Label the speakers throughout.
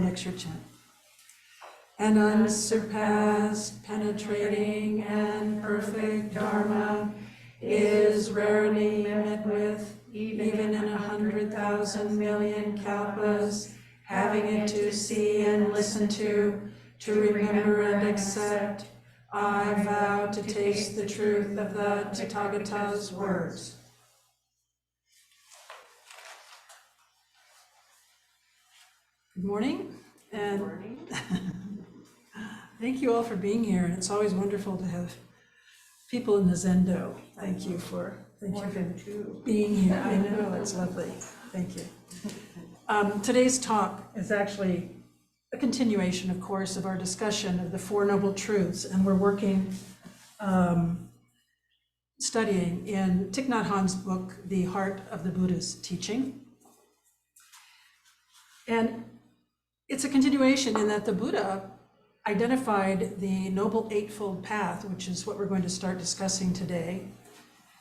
Speaker 1: lecture chant. An unsurpassed, penetrating, and perfect Dharma is rarely met with, even in 100,000 million kalpas, having it to see and listen to remember and accept. I vow to taste the truth of the Tathagata's words. Good morning, and thank you all for being here. And it's always wonderful to have people in the Zendo. Thank you for being here. I know, it's lovely. Thank you. Today's talk is actually a continuation, of course, of our discussion of the Four Noble Truths, and we're working, studying in Thich Nhat Hanh's book, The Heart of the Buddha's Teaching. And it's a continuation in that the Buddha identified the Noble Eightfold Path, which is what we're going to start discussing today,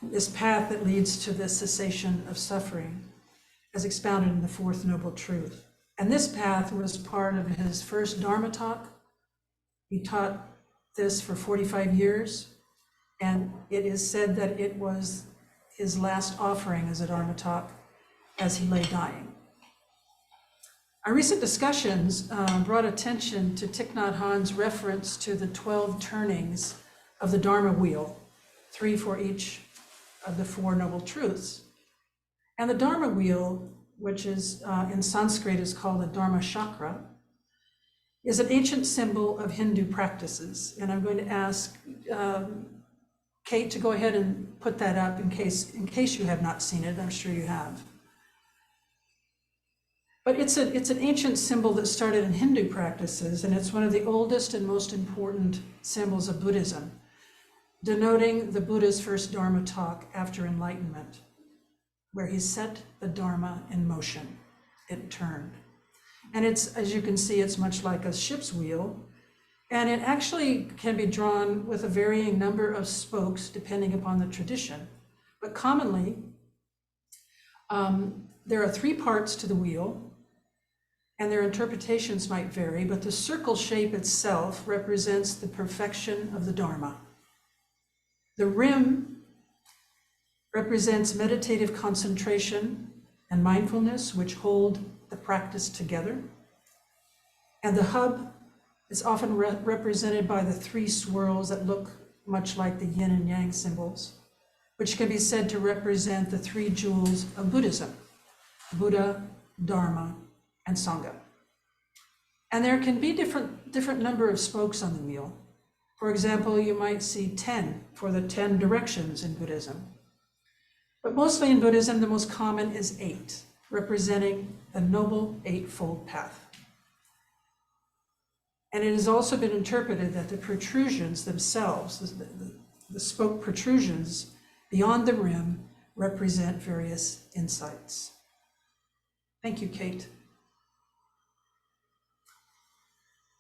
Speaker 1: this path that leads to the cessation of suffering, as expounded in the Fourth Noble Truth. And this path was part of his first Dharma talk. He taught this for 45 years, and it is said that it was his last offering as a Dharma talk as he lay dying. Our recent discussions brought attention to Thich Nhat Hanh's reference to the 12 turnings of the Dharma wheel, 3 for each of the Four Noble Truths. And the Dharma wheel, which is in Sanskrit is called the Dharma chakra, is an ancient symbol of Hindu practices. And I'm going to ask Kate to go ahead and put that up in case you have not seen it. I'm sure you have. But it's an ancient symbol that started in Hindu practices, and it's one of the oldest and most important symbols of Buddhism, denoting the Buddha's first Dharma talk after enlightenment, where he set the Dharma in motion. It turned. And it's, as you can see, it's much like a ship's wheel, and it actually can be drawn with a varying number of spokes depending upon the tradition. But commonly, there are 3 parts to the wheel, and their interpretations might vary, but the circle shape itself represents the perfection of the Dharma. The rim represents meditative concentration and mindfulness, which hold the practice together. And the hub is often represented by the 3 swirls that look much like the yin and yang symbols, which can be said to represent the 3 jewels of Buddhism: Buddha, Dharma, and Sangha. And there can be different number of spokes on the wheel. For example, you might see 10 for the 10 directions in Buddhism. But mostly in Buddhism, the most common is 8, representing the Noble Eightfold Path. And it has also been interpreted that the protrusions themselves, the spoke protrusions beyond the rim, represent various insights. Thank you, Kate.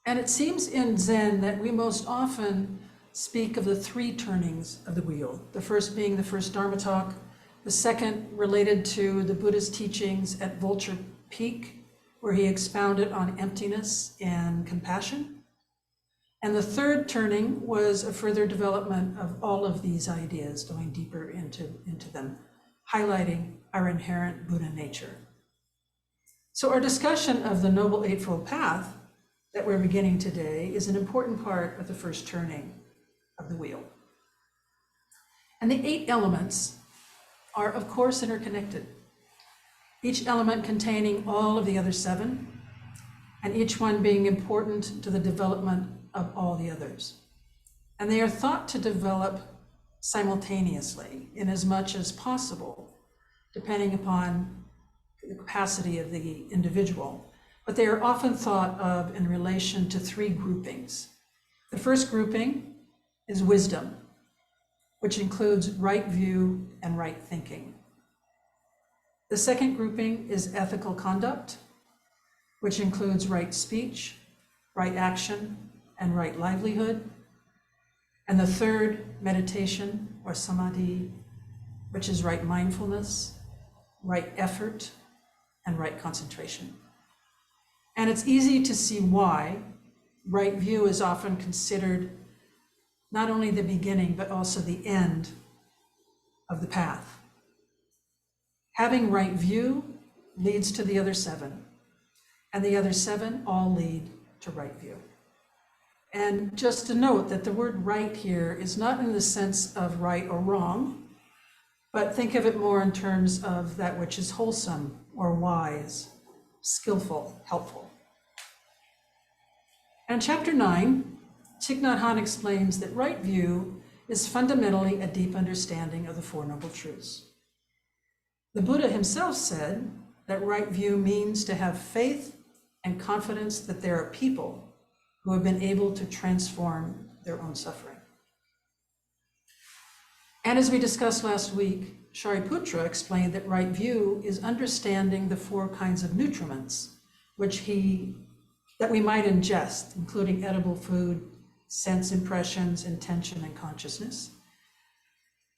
Speaker 1: And it seems in Zen that we most often speak of the 3 turnings of the wheel, the first being the first Dharma talk, the second related to the Buddha's teachings at Vulture Peak, where he expounded on emptiness and compassion. And the third turning was a further development of all of these ideas, going deeper into them, highlighting our inherent Buddha nature. So our discussion of the Noble Eightfold Path that we're beginning today is an important part of the first turning of the wheel. And the 8 elements are, of course, interconnected, each element containing all of the other 7, and each one being important to the development of all the others. And they are thought to develop simultaneously in as much as possible, depending upon the capacity of the individual. But they are often thought of in relation to 3 groupings. The first grouping is wisdom, which includes right view and right thinking. The second grouping is ethical conduct, which includes right speech, right action, and right livelihood. And the third, meditation or samadhi, which is right mindfulness, right effort, and right concentration. And it's easy to see why right view is often considered not only the beginning, but also the end of the path. Having right view leads to the other 7, and the other 7 all lead to right view. And just to note that the word right here is not in the sense of right or wrong, but think of it more in terms of that which is wholesome or wise, skillful, helpful. And chapter 9, Thich Nhat Hanh explains that right view is fundamentally a deep understanding of the Four Noble Truths. The Buddha himself said that right view means to have faith and confidence that there are people who have been able to transform their own suffering. And as we discussed last week, Shariputra explained that right view is understanding the 4 kinds of nutriments that we might ingest, including edible food, sense impressions, intention, and consciousness.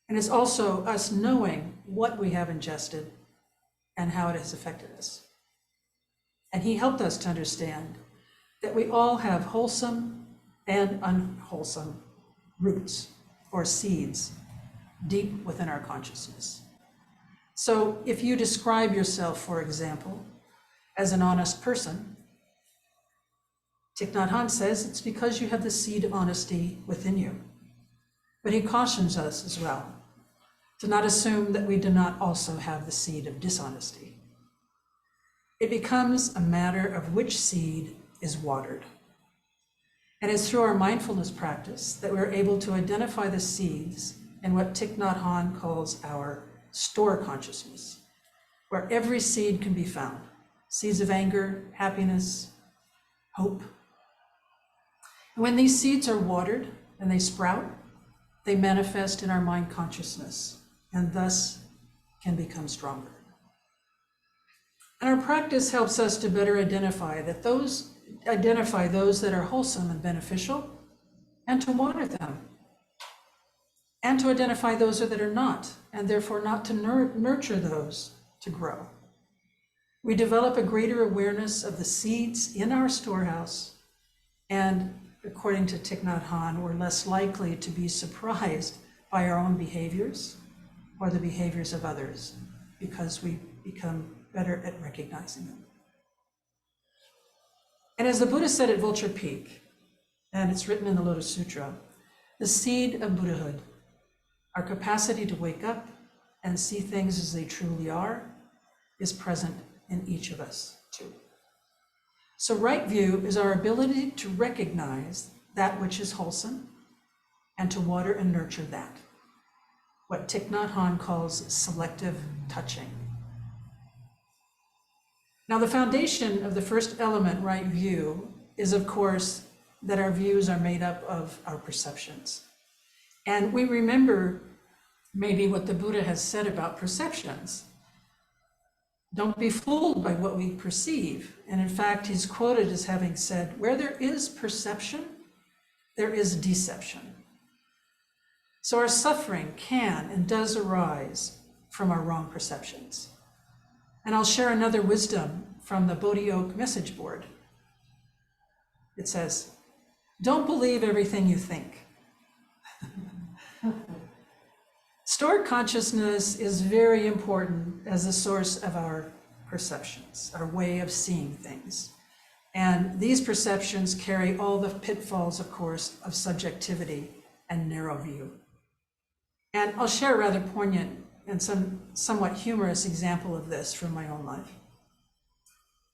Speaker 1: And it's also us knowing what we have ingested and how it has affected us. And he helped us to understand that we all have wholesome and unwholesome roots or seeds deep within our consciousness. So if you describe yourself, for example, as an honest person, Thich Nhat Hanh says it's because you have the seed of honesty within you. But he cautions us as well to not assume that we do not also have the seed of dishonesty. It becomes a matter of which seed is watered. And it's through our mindfulness practice that we're able to identify the seeds in what Thich Nhat Hanh calls our store consciousness, where every seed can be found. Seeds of anger, happiness, hope. And when these seeds are watered and they sprout, they manifest in our mind consciousness and thus can become stronger. And our practice helps us to better identify those that are wholesome and beneficial, and to water them, and to identify those that are not, and therefore not to nurture those to grow. We develop a greater awareness of the seeds in our storehouse, and according to Thich Nhat Hanh, we're less likely to be surprised by our own behaviors or the behaviors of others, because we become better at recognizing them. And as the Buddha said at Vulture Peak, and it's written in the Lotus Sutra, the seed of Buddhahood, our capacity to wake up and see things as they truly are, is present in each of us too. So right view is our ability to recognize that which is wholesome and to water and nurture that, what Thich Nhat Hanh calls selective touching. Now, the foundation of the first element, right view, is of course that our views are made up of our perceptions. And we remember maybe what the Buddha has said about perceptions. Don't be fooled by what we perceive. And in fact, he's quoted as having said, where there is perception, there is deception. So our suffering can and does arise from our wrong perceptions. And I'll share another wisdom from the Bodhi Oak message board. It says, don't believe everything you think. Stored consciousness is very important as a source of our perceptions, our way of seeing things. And these perceptions carry all the pitfalls, of course, of subjectivity and narrow view. And I'll share a rather poignant and somewhat humorous example of this from my own life.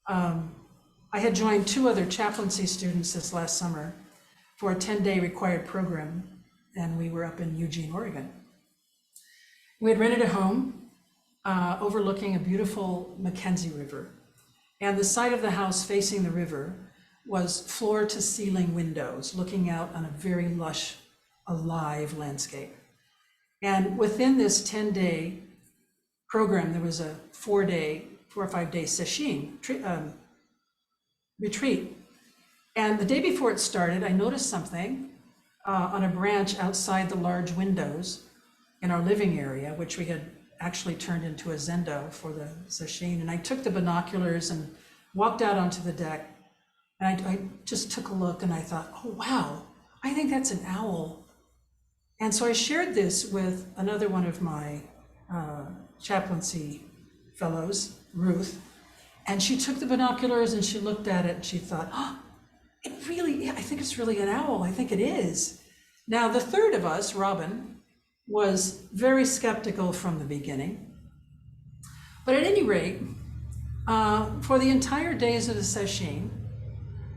Speaker 1: I had joined 2 other chaplaincy students this last summer for a 10-day required program, and we were up in Eugene, Oregon. We had rented a home overlooking a beautiful Mackenzie River, and the side of the house facing the river was floor-to-ceiling windows looking out on a very lush, alive landscape. And within this 10-day program, there was a 4 or 5 day sesshin retreat. And the day before it started, I noticed something on a branch outside the large windows in our living area, which we had actually turned into a zendo for the sesshin. And I took the binoculars and walked out onto the deck. And I just took a look and I thought, oh, wow, I think that's an owl. And so I shared this with another one of my chaplaincy fellows, Ruth, and she took the binoculars and she looked at it and she thought, oh, I think it's really an owl. I think it is. Now, the third of us, Robin, was very skeptical from the beginning. But at any rate, for the entire days of the session,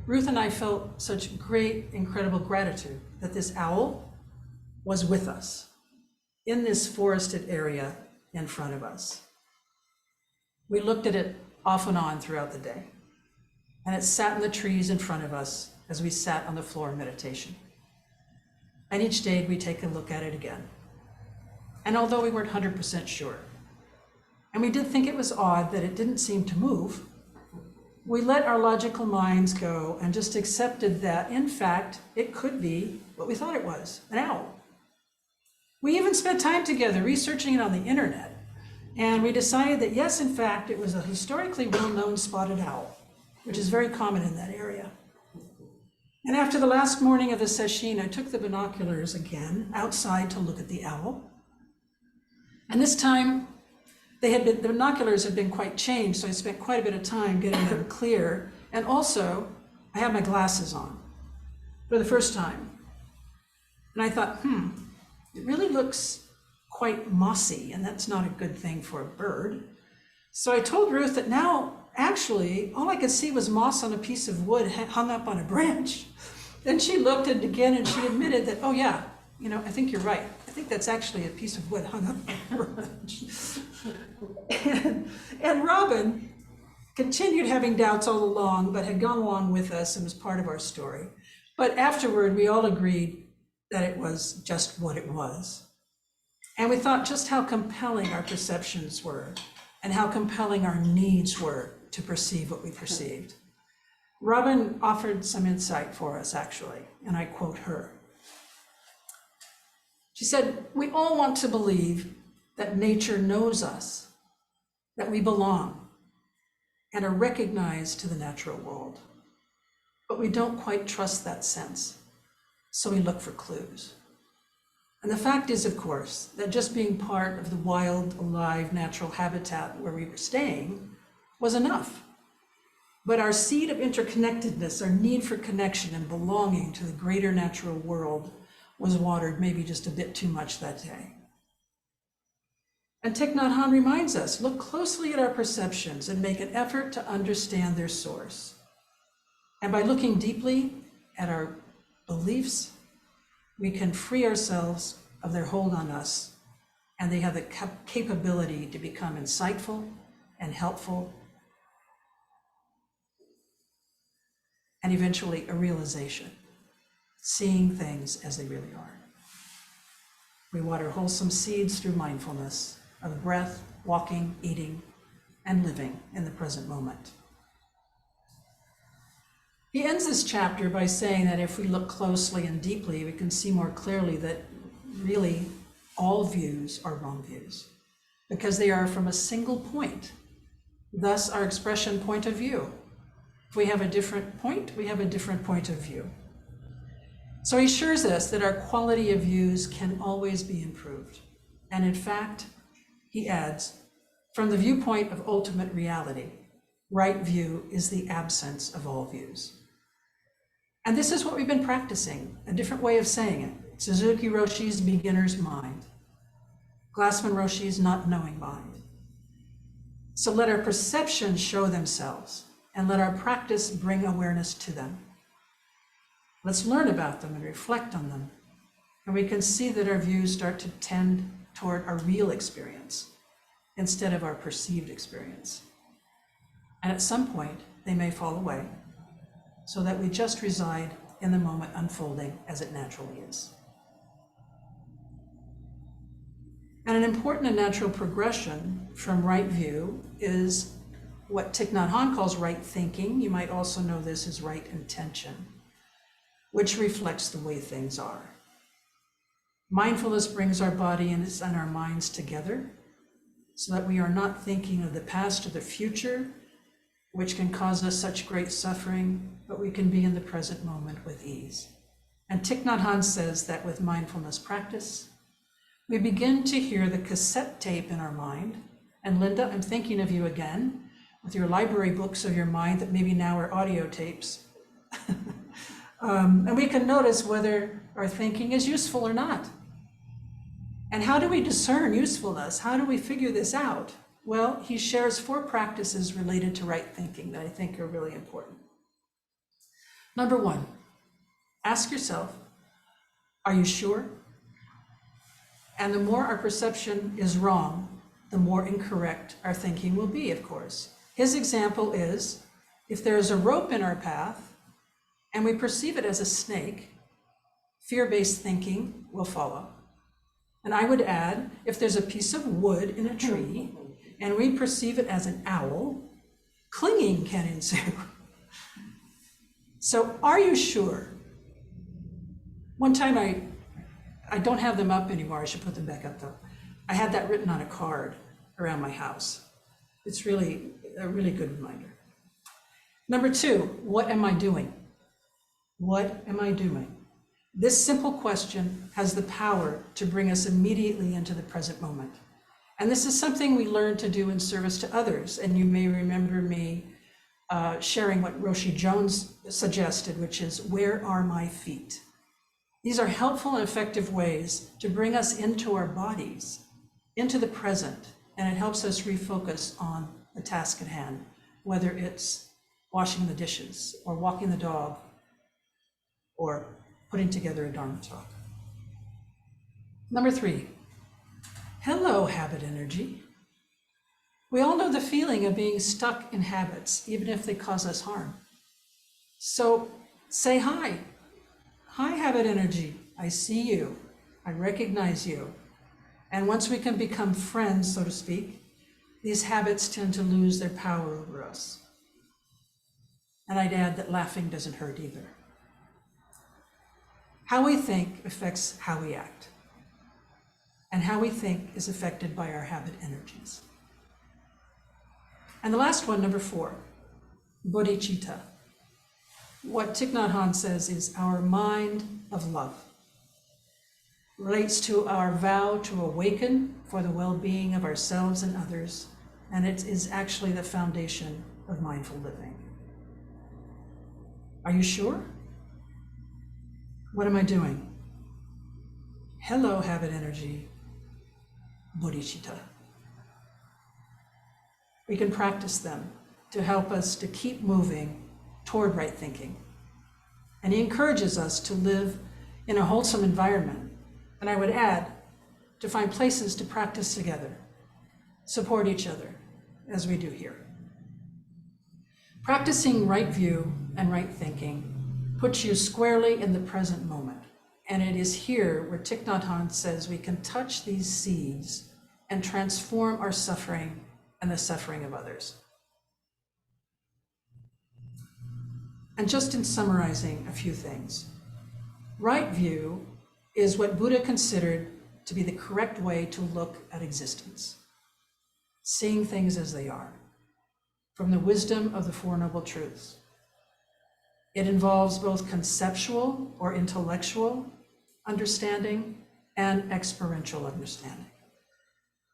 Speaker 1: Ruth and I felt such great, incredible gratitude that this owl was with us in this forested area in front of us. We looked at it off and on throughout the day, and it sat in the trees in front of us as we sat on the floor in meditation. And each day we take a look at it again. And although we weren't 100% sure, and we did think it was odd that it didn't seem to move, we let our logical minds go and just accepted that, in fact, it could be what we thought it was, an owl. We even spent time together researching it on the internet, and we decided that yes, in fact, it was a historically well-known spotted owl, which is very common in that area. And after the last morning of the session, I took the binoculars again outside to look at the owl. And this time, the binoculars had been quite changed, so I spent quite a bit of time getting them clear. And also, I had my glasses on for the first time. And I thought, it really looks quite mossy, and that's not a good thing for a bird. So I told Ruth that now, actually, all I could see was moss on a piece of wood hung up on a branch. Then she looked at it again and she admitted that, oh yeah, I think you're right. I think that's actually a piece of wood hung up on a branch. And Robin continued having doubts all along, but had gone along with us and was part of our story. But afterward, we all agreed that it was just what it was. And we thought just how compelling our perceptions were and how compelling our needs were to perceive what we perceived. Robin offered some insight for us, actually, and I quote her. She said, "We all want to believe that nature knows us, that we belong, and are recognized to the natural world. But we don't quite trust that sense, so we look for clues. And the fact is, of course, that just being part of the wild, alive, natural habitat where we were staying was enough. But our seed of interconnectedness, our need for connection and belonging to the greater natural world was watered maybe just a bit too much that day." And Thich Nhat Hanh reminds us, look closely at our perceptions and make an effort to understand their source. And by looking deeply at our beliefs, we can free ourselves of their hold on us, and they have the capability to become insightful and helpful, and eventually a realization, seeing things as they really are. We water wholesome seeds through mindfulness of breath, walking, eating, and living in the present moment. He ends this chapter by saying that if we look closely and deeply, we can see more clearly that really all views are wrong views, because they are from a single point. Thus, our expression point of view. If we have a different point, we have a different point of view. So he assures us that our quality of views can always be improved. And in fact, he adds, from the viewpoint of ultimate reality, right view is the absence of all views. And this is what we've been practicing, a different way of saying it. Suzuki Roshi's beginner's mind, Glassman Roshi's not knowing mind. So let our perceptions show themselves, and let our practice bring awareness to them. Let's learn about them and reflect on them, and we can see that our views start to tend toward our real experience instead of our perceived experience. And at some point, they may fall away, so that we just reside in the moment unfolding as it naturally is. And an important and natural progression from right view is what Thich Nhat Hanh calls right thinking. You might also know this as right intention, which reflects the way things are. Mindfulness brings our body and our minds together so that we are not thinking of the past or the future which can cause us such great suffering, but we can be in the present moment with ease. And Thich Nhat Hanh says that with mindfulness practice, we begin to hear the cassette tape in our mind. And Linda, I'm thinking of you again with your library books of your mind that maybe now are audio tapes. And we can notice whether our thinking is useful or not. And how do we discern usefulness? How do we figure this out? Well, he shares 4 practices related to right thinking that I think are really important. Number 1, ask yourself, are you sure? And the more our perception is wrong, the more incorrect our thinking will be, of course. His example is, if there is a rope in our path and we perceive it as a snake, fear-based thinking will follow. And I would add, if there's a piece of wood in a tree and we perceive it as an owl, clinging can ensue. So are you sure? One time I don't have them up anymore, I should put them back up though. I had that written on a card around my house. It's really a really good reminder. Number 2, what am I doing? What am I doing? This simple question has the power to bring us immediately into the present moment. And this is something we learn to do in service to others. And you may remember me sharing what Roshi Jones suggested, which is, where are my feet? These are helpful and effective ways to bring us into our bodies, into the present, and it helps us refocus on the task at hand, whether it's washing the dishes or walking the dog or putting together a Dharma talk. Number 3, hello, habit energy. We all know the feeling of being stuck in habits, even if they cause us harm. So say hi. Hi, habit energy. I see you. I recognize you. And once we can become friends, so to speak, these habits tend to lose their power over us. And I'd add that laughing doesn't hurt either. How we think affects how we act. And how we think is affected by our habit energies. And the last one, number 4, bodhicitta. What Thich Nhat Hanh says is our mind of love. Relates to our vow to awaken for the well-being of ourselves and others, and it is actually the foundation of mindful living. Are you sure? What am I doing? Hello, habit energy, bodhicitta. We can practice them to help us to keep moving toward right thinking. And he encourages us to live in a wholesome environment. And I would add, to find places to practice together, support each other, as we do here. Practicing right view and right thinking puts you squarely in the present moment. And it is here where Thich Nhat Hanh says we can touch these seeds and transform our suffering and the suffering of others. And just in summarizing a few things, right view is what Buddha considered to be the correct way to look at existence, seeing things as they are, from the wisdom of the Four Noble Truths. It involves both conceptual or intellectual understanding and experiential understanding.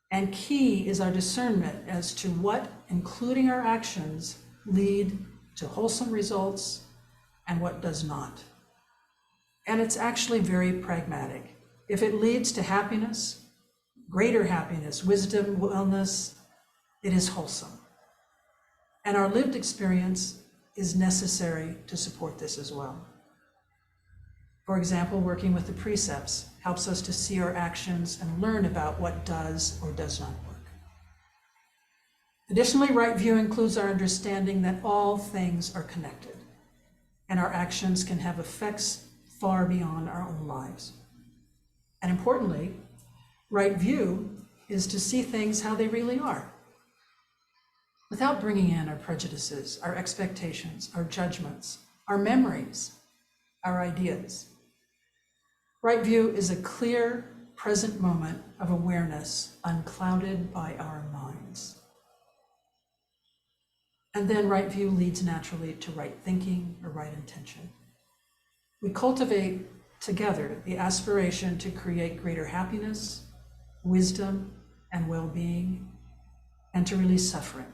Speaker 1: And key is our discernment as to what, including our actions, lead to wholesome results and what does not. And it's actually very pragmatic. If it leads to happiness, greater happiness, wisdom, wellness, it is wholesome. And our lived experience is necessary to support this as well. For example, working with the precepts helps us to see our actions and learn about what does or does not work. Additionally, right view includes our understanding that all things are connected, and our actions can have effects far beyond our own lives. And importantly, right view is to see things how they really are, without bringing in our prejudices, our expectations, our judgments, our memories, our ideas. Right view is a clear, present moment of awareness unclouded by our minds. And then right view leads naturally to right thinking or right intention. We cultivate together the aspiration to create greater happiness, wisdom, and well-being, and to release suffering,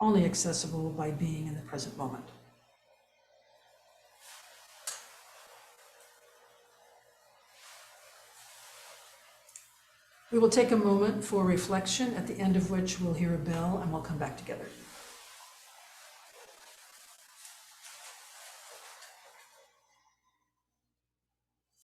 Speaker 1: only accessible by being in the present moment. We will take a moment for reflection, at the end of which we'll hear a bell and we'll come back together.